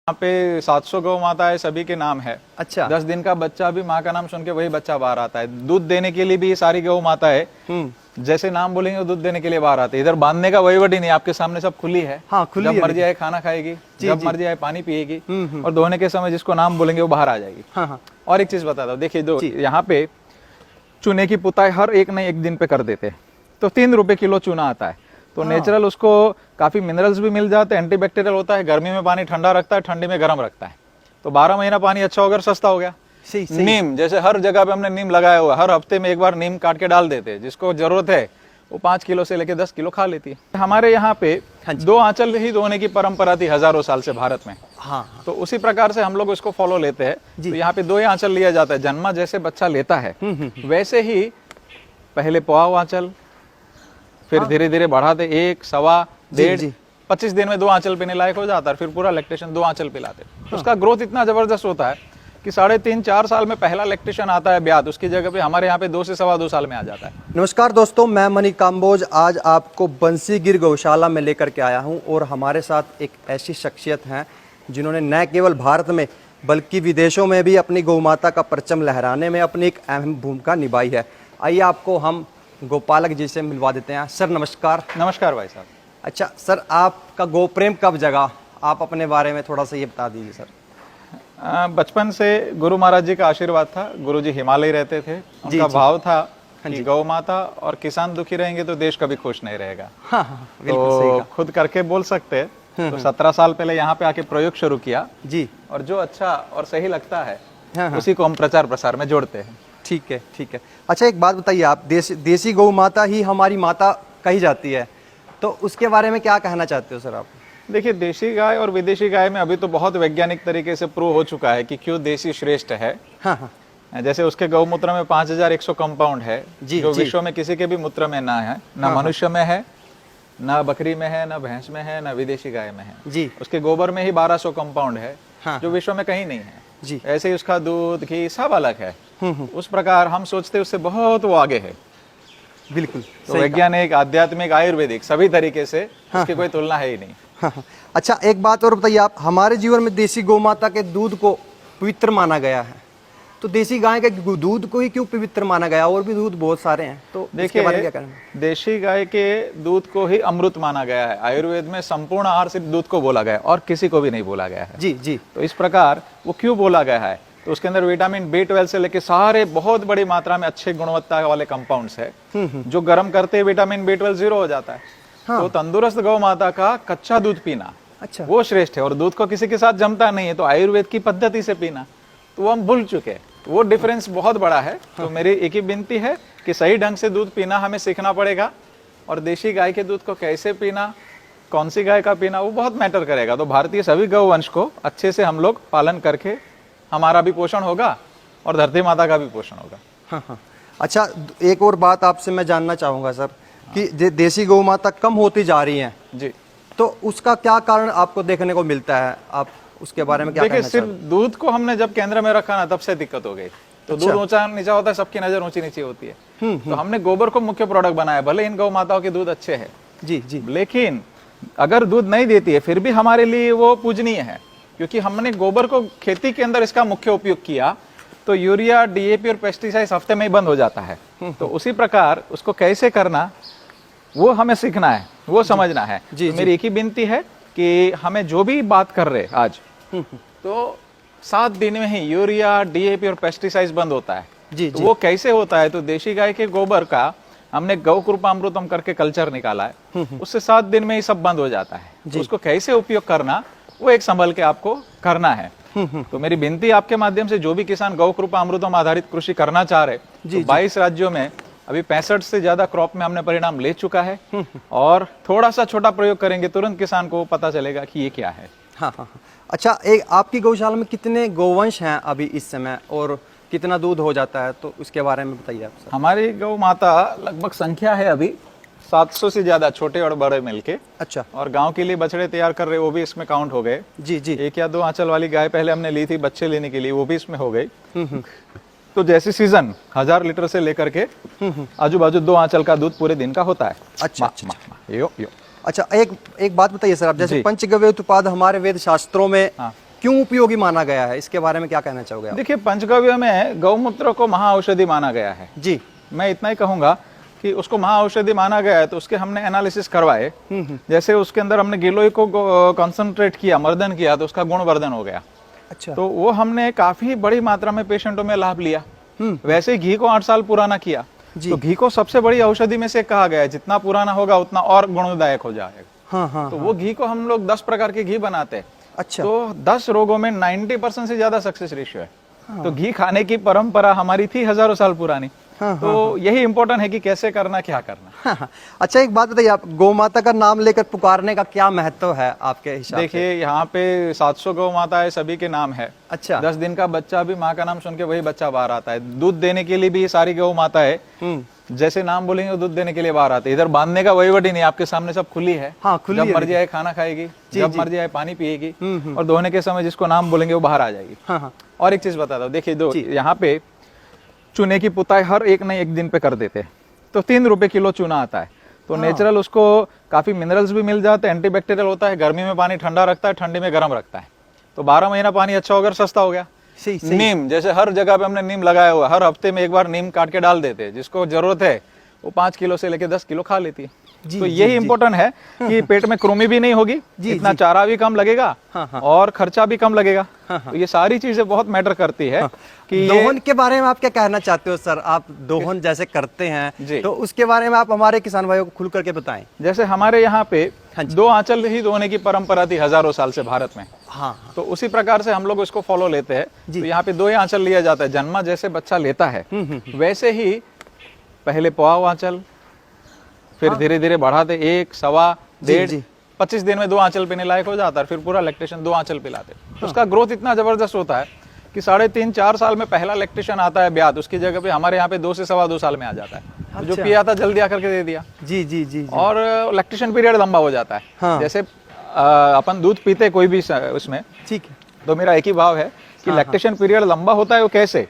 यहाँ पे 700 गौ माता है, सभी के नाम है। अच्छा। 10 दिन का बच्चा भी माँ का नाम सुन के वही बच्चा बाहर आता है। दूध देने के लिए भी ये सारी गौ माता है, जैसे नाम बोलेंगे दूध देने के लिए बाहर आते हैं। इधर बांधने का वहीवट ही नहीं, आपके सामने सब खुली है। हाँ, खुली जब है। मर्जी आए खाना खाएगी, जब मर्जी आए पानी पिएगी, और धोने के समय जिसको नाम बोलेंगे वो बाहर आ जाएगी। हाँ। और एक चीज बताता हूँ, देखिए दो यहाँ पे चूने की पुताई हर एक न एक दिन पे कर देते हैं, तो 3 रुपए किलो चूना आता है। तो नेचुरल उसको काफी मिनरल्स भी मिल जाते हैं, एंटीबैक्टीरियल होता है, गर्मी में पानी ठंडा रखता है, ठंडी में गर्म रखता है। तो 12 महीना पानी अच्छा होगा, सस्ता हो गया। सही। नीम, जैसे हर जगह पे हमने नीम लगाया हुआ, हर हफ्ते में एक बार नीम काट के डाल देते हैं। जिसको जरूरत है वो 5 किलो से लेके 10 किलो खा लेती है। हमारे यहाँ पे 2 आंचल ही धोने की परंपरा थी हजारों साल से भारत में। हाँ। तो उसी प्रकार से हम लोग उसको फॉलो लेते हैं। तो यहाँ पे 2 ही आंचल लिया जाता है। जन्मा जैसे बच्चा लेता है वैसे ही पहले पौवा आंचल, फिर धीरे धीरे बढ़ाते 1, सवा, 1.5, 25 दिन में 2 आंचल पीने लायक हो जाता है। फिर पूरा लैक्टेशन 2 आंचल पिलाते। उसका ग्रोथ इतना जबरदस्त होता है कि 3.5-4 साल में पहला लैक्टेशन आता है ब्याज, उसकी जगह पे हमारे यहाँ पे 2 से सवा 2 साल में आ जाता है। नमस्कार दोस्तों, मैं मनी काम्बोज आज आपको बंसीगिर गौशाला में लेकर के आया हूँ और हमारे साथ एक ऐसी शख्सियत हैं जिन्होंने न केवल भारत में बल्कि विदेशों में भी अपनी गौ माता का परचम लहराने में अपनी एक अहम भूमिका निभाई है। आइए आपको हम गोपालक जी से मिलवा देते हैं। सर नमस्कार। नमस्कार भाई साहब। अच्छा सर, आपका गो प्रेम कब जगा? आप अपने बारे में थोड़ा सा ये बता दीजिए सर। बचपन से गुरु महाराज जी का आशीर्वाद था। गुरु जी हिमालय रहते थे, उनका भाव था कि गौ माता और किसान दुखी रहेंगे तो देश कभी खुश नहीं रहेगा। हाँ, तो खुद करके बोल सकते हैं। तो 17 साल पहले यहाँ पे आके प्रयोग शुरू किया जी, और जो अच्छा और सही लगता है उसी को हम प्रचार प्रसार में जोड़ते हैं। ठीक है। अच्छा एक बात बताइए, आप देसी गौ माता ही हमारी माता कही जाती है, तो उसके बारे में क्या कहना चाहते हो सर आप? देखिए, देशी गाय और विदेशी गाय में अभी तो बहुत वैज्ञानिक तरीके से प्रूव हो चुका है कि क्यों देशी श्रेष्ठ है। हाँ। जैसे उसके गौमूत्र में 5100 कंपाउंड है जो विश्व में किसी के भी मूत्र में ना है, ना मनुष्य में है, ना बकरी में है, ना भैंस में है, ना विदेशी गाय में है जी। उसके गोबर में ही 1200 कंपाउंड है जो विश्व में कहीं नहीं है जी। ऐसे ही उसका दूध, घी सब अलग है। उस प्रकार हम सोचते उससे बहुत वो आगे है। बिल्कुल। तो वैज्ञानिक, आध्यात्मिक, आयुर्वेदिक सभी तरीके से उसकी कोई तुलना है ही नहीं। हाँ। अच्छा एक बात और बताइए आप, हमारे जीवन में देसी गौ माता के दूध को पवित्र माना गया है, तो देसी गाय के दूध को ही क्यों पवित्र माना गया? और भी दूध बहुत सारे हैं, तो देखिए बारे में क्या कहना है? देशी गाय के दूध को ही अमृत माना गया है। आयुर्वेद में संपूर्ण आहार सिर्फ दूध को बोला गया है और किसी को भी नहीं बोला गया है। जी। तो इस प्रकार वो क्यों बोला गया है? तो उसके अंदर विटामिन B12 से लेके सारे बहुत बड़ी मात्रा में अच्छे गुणवत्ता वाले कंपाउंड्स है जो गर्म करते विटामिन B12 0 हो जाता है। तो तंदुरुस्त गौ माता का कच्चा दूध पीना, अच्छा, वो श्रेष्ठ है। और दूध को किसी के साथ जमता नहीं है, तो आयुर्वेद की पद्धति से पीना, तो वो हम भूल चुके हैं। वो डिफरेंस बहुत बड़ा है। तो मेरी एक ही विनती है कि सही ढंग से दूध पीना हमें सीखना पड़ेगा, और देशी गाय के दूध को कैसे पीना, कौन सी गाय का पीना, वो बहुत मैटर करेगा। तो भारतीय सभी गौ वंश को अच्छे से हम लोग पालन करके हमारा भी पोषण होगा और धरती माता का भी पोषण होगा। हाँ। अच्छा एक और बात आपसे मैं जानना चाहूंगा सर, कि देसी गौ माता कम होती जा रही हैं जी, तो उसका क्या कारण आपको देखने को मिलता है? आप उसके बारे में क्या कहना चाहते हैं? सिर्फ दूध को हमने जब केंद्र में रखा ना, तब से दिक्कत हो गई। तो दूध ऊंचा नीचा होता है, सबकी नजर ऊंची नीची होती है। तो हमने गोबर को मुख्य प्रोडक्ट बनाया। भले इन गौ माताओं के दूध अच्छे है जी, लेकिन अगर दूध नहीं देती है फिर भी हमारे लिए वो पूजनीय है, क्योंकि हमने गोबर को खेती के अंदर इसका मुख्य उपयोग किया। तो यूरिया, DAP और पेस्टिसाइड हफ्ते में ही बंद हो जाता है। तो उसी प्रकार उसको कैसे करना वो हमें सीखना है, वो समझना है। तो मेरी एक ही विनती है कि हमें जो भी बात कर रहे आज, तो 7 दिन में ही यूरिया, DAP और पेस्टिसाइड बंद होता है। तो वो कैसे होता है? तो देशी गाय के गोबर का हमने गौ कृपामृतम करके कल्चर निकाला है, उससे 7 दिन में ही सब बंद हो जाता है। तो उसको कैसे उपयोग करना, वो एक संभल के आपको करना है। तो मेरी विनती आपके माध्यम से, जो भी किसान गौ कृपामृतम आधारित कृषि करना चाह रहे, तो 22 राज्यों में अभी 65 से ज्यादा क्रॉप में हमने परिणाम ले चुका है। और थोड़ा सा छोटा प्रयोग करेंगे, तुरंत किसान को पता चलेगा कि ये क्या है। हाँ। अच्छा एक आपकी गौशाला में कितने गोवंश हैं अभी इस समय, और कितना दूध हो जाता है, तो उसके बारे में बताइए आप सर। हमारी गौ माता लगभग संख्या है अभी 700 से ज्यादा, छोटे और बड़े मिलके। अच्छा। और गांव के लिए बछड़े तैयार कर रहे, वो भी इसमें काउंट हो गए। जी। 1 या 2 आंचल वाली गाय पहले हमने ली थी बच्चे लेने के लिए, वो भी इसमें हो गई। तो जैसे सीजन 1000 लीटर से लेकर के आजू बाजू 2 आंचल का दूध पूरे दिन का होता है। अच्छा। यो। अच्छा एक बात बताइए सर, आप जैसे पंचगव्य उत्पाद हमारे वेद शास्त्रों में क्यों उपयोगी माना गया है, इसके बारे में क्या कहना चाहोगे आप? देखिए, पंचगव्य में गौमूत्र को महाऔषधि माना गया है। जी, मैं इतना ही कहूंगा कि उसको महाऔषधि माना गया है, तो उसके हमने एनालिसिस करवाए। जैसे उसके अंदर हमने गिलोय को कंसंट्रेट किया, मर्दन किया, तो उसका गुणवर्धन हो गया। अच्छा। तो वो हमने काफी बड़ी मात्रा में पेशेंटों में लाभ लिया। वैसे ही घी को 8 साल पुराना किया, तो घी को सबसे बड़ी औषधि में से कहा गया है, जितना पुराना होगा उतना और गुणदायक हो जाएगा। हाँ हाँ। तो वो घी को हम लोग 10 प्रकार के घी बनाते हैं। अच्छा। तो 10 रोगों में 90% से ज्यादा सक्सेस रेशियो है। तो घी खाने की परंपरा हमारी थी हजारों साल पुरानी। तो यही इंपॉर्टेंट है कि कैसे करना, क्या करना। हाँ। अच्छा, एक बात बताइए, आप गौ माता का नाम लेकर पुकारने का क्या महत्व है आपके हिसाब से? देखिए, यहाँ पे 700 गौ माता है, सभी के नाम है। अच्छा। 10 दिन का बच्चा भी माँ का नाम सुन के वही बच्चा बाहर आता है। दूध देने के लिए भी ये सारी गौ माता है, जैसे नाम बोलेंगे वो दूध देने के लिए बाहर आते हैं। इधर बांधने का वहीवट ही नहीं, आपके सामने सब खुली है। हाँ, खुली जब है। मर्जी आए खाना खाएगी, जब मर्जी आए पानी पिएगी, और दोहने के समय जिसको नाम बोलेंगे वो बाहर आ जाएगी। हाँ। और एक चीज बताता हूँ, देखिए, दो यहाँ पे चूने की पुताई हर एक नहीं एक दिन पे कर देते हैं, तो 3 रुपए किलो चूना आता है। तो नेचुरल उसको काफी मिनरल्स भी मिल जाते हैं, एंटीबैक्टीरियल होता है, गर्मी में पानी ठंडा रखता है, ठंडी में गर्म रखता है। तो 12 महीना पानी अच्छा होगा, सस्ता हो गया। सही। नीम, जैसे हर जगह पे हमने नीम लगाया हुआ, हर हफ्ते में एक बार नीम काट के डाल देते हैं, जिसको जरूरत है वो 5 किलो से लेके 10 किलो खा लेती है। तो यही इंपॉर्टेंट है कि पेट में कृमि भी नहीं होगी, इतना चारा भी कम लगेगा, और खर्चा भी कम लगेगा। तो ये सारी चीजें बहुत मैटर करती है। कि दोहन के बारे में आप क्या कहना चाहते हो सर? आप दोहन जैसे करते हैं, तो उसके बारे में आप हमारे किसान भाइयों को खुल करके बताएं। जैसे हमारे यहाँ पे 2 आंचल ही धोने की परंपरा थी हजारों साल से भारत में। हाँ। तो उसी प्रकार से हम लोग उसको फॉलो लेते हैं। तो यहाँ पे 2 ही आंचल लिया जाता है। जन्मा जैसे बच्चा लेता है, वैसे ही पहले पौवा आंचल, फिर धीरे धीरे बढ़ाते 1, सवा, 1.5, 25 दिन में 2 आंचल पीने लायक हो जाता है। फिर पूरा लैक्टेशन 2 आंचल पिलाते। उसका ग्रोथ इतना जबरदस्त होता है कि 3.5-4 साल में पहला लैक्टेशन आता है ब्याज, उसकी जगह पे हमारे यहाँ पे 2 से सवा 2 साल में आ जाता है। तो जो पिया था जल्दी आकर के दे दिया। जी। और लैक्टेशन पीरियड लंबा हो जाता है। जैसे अपन दूध पीते कोई भी उसमें, ठीक है, तो मेरा एक ही भाव है कि लैक्टेशन पीरियड लंबा होता है। वो कैसे?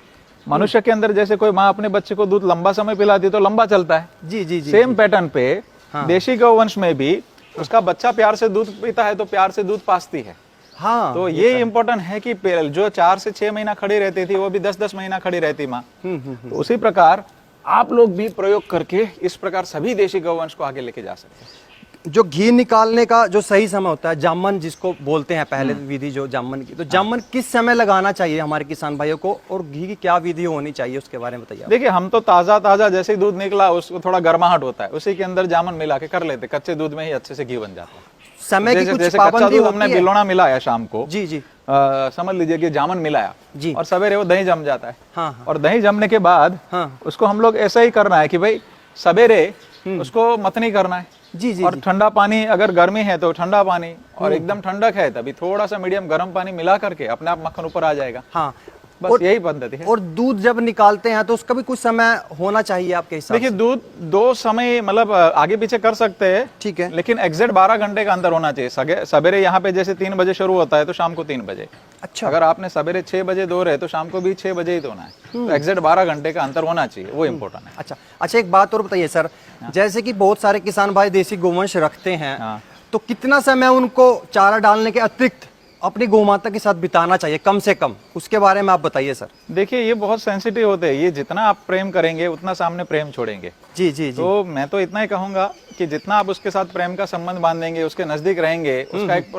मनुष्य के अंदर जैसे कोई माँ अपने बच्चे को दूध लंबा समय पिलाती है तो लंबा चलता है। जी। सेम पैटर्न पे देशी गौवंश में भी उसका बच्चा प्यार से दूध पीता है तो प्यार से दूध पासती है। हाँ। तो ये इम्पोर्टेंट है कि जो 4 से 6 महीना खड़ी रहती थी वो भी 10-10 महीना खड़ी रहती माँ। तो उसी प्रकार आप लोग भी प्रयोग करके इस प्रकार सभी देशी गौवंश को आगे लेके जा सकते हैं। जो घी निकालने का जो सही समय होता है, जामन जिसको बोलते हैं पहले विधि, जो जामन की, तो जामन किस समय लगाना चाहिए हमारे किसान भाइयों को, और घी की क्या विधि होनी चाहिए उसके बारे में बताइए। देखिए, हम तो ताजा जैसे ही दूध निकला उसको थोड़ा गर्माहट होता है, उसी के अंदर जामन मिला के कर लेते, कच्चे दूध में ही अच्छे से घी बन जाता है। समय की कुछ जैसे पाबंदी कच्चा दूध होती हमने है? बिलोना मिलाया शाम को, जी। समझ लीजिए कि जामन मिलाया जी, और सवेरे वो दही जम जाता है। हाँ। और दही जमने के बाद उसको हम लोग ऐसा ही करना है कि भाई सवेरे उसको मथनी करना है। जी। और ठंडा पानी, अगर गर्मी है तो ठंडा पानी, और एकदम ठंडक है तभी थोड़ा सा मीडियम गर्म पानी मिला करके अपने आप मक्खन ऊपर आ जाएगा। हाँ, बस यही पद्धति है। और दूध जब निकालते हैं तो उसका भी कुछ समय होना चाहिए आपके हिसाब से? देखिए, दूध 2 समय मतलब आगे पीछे कर सकते हैं, ठीक है, लेकिन एग्जैक्ट 12 घंटे का अंदर होना चाहिए। सवेरे यहाँ पे जैसे 3 बजे शुरू होता है तो शाम को 3 बजे। अच्छा। अगर आपने सवेरे 6 बजे दो रहे तो शाम को भी 6 बजे ही धोना है। तो एग्जैक्ट 12 घंटे का अंतर होना चाहिए, वो इम्पोर्टेंट है। अच्छा, एक बात और बताइए सर, जैसे कि बहुत सारे किसान भाई देसी गोवंश रखते हैं, तो कितना समय उनको चारा डालने के अतिरिक्त अपनी गौमाता के साथ बिताना चाहिए कम से कम, उसके बारे में आप बताइए सर। देखिए, ये बहुत सेंसिटिव होते हैं, ये जितना आप प्रेम करेंगे उतना सामने प्रेम छोड़ेंगे। जी। तो मैं तो इतना ही कहूंगा कि जितना आप उसके साथ प्रेम का संबंध बांधेंगे, उसके नजदीक रहेंगे, उसका एक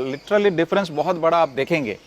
लिटरली डिफरेंस बहुत बड़ा आप देखेंगे।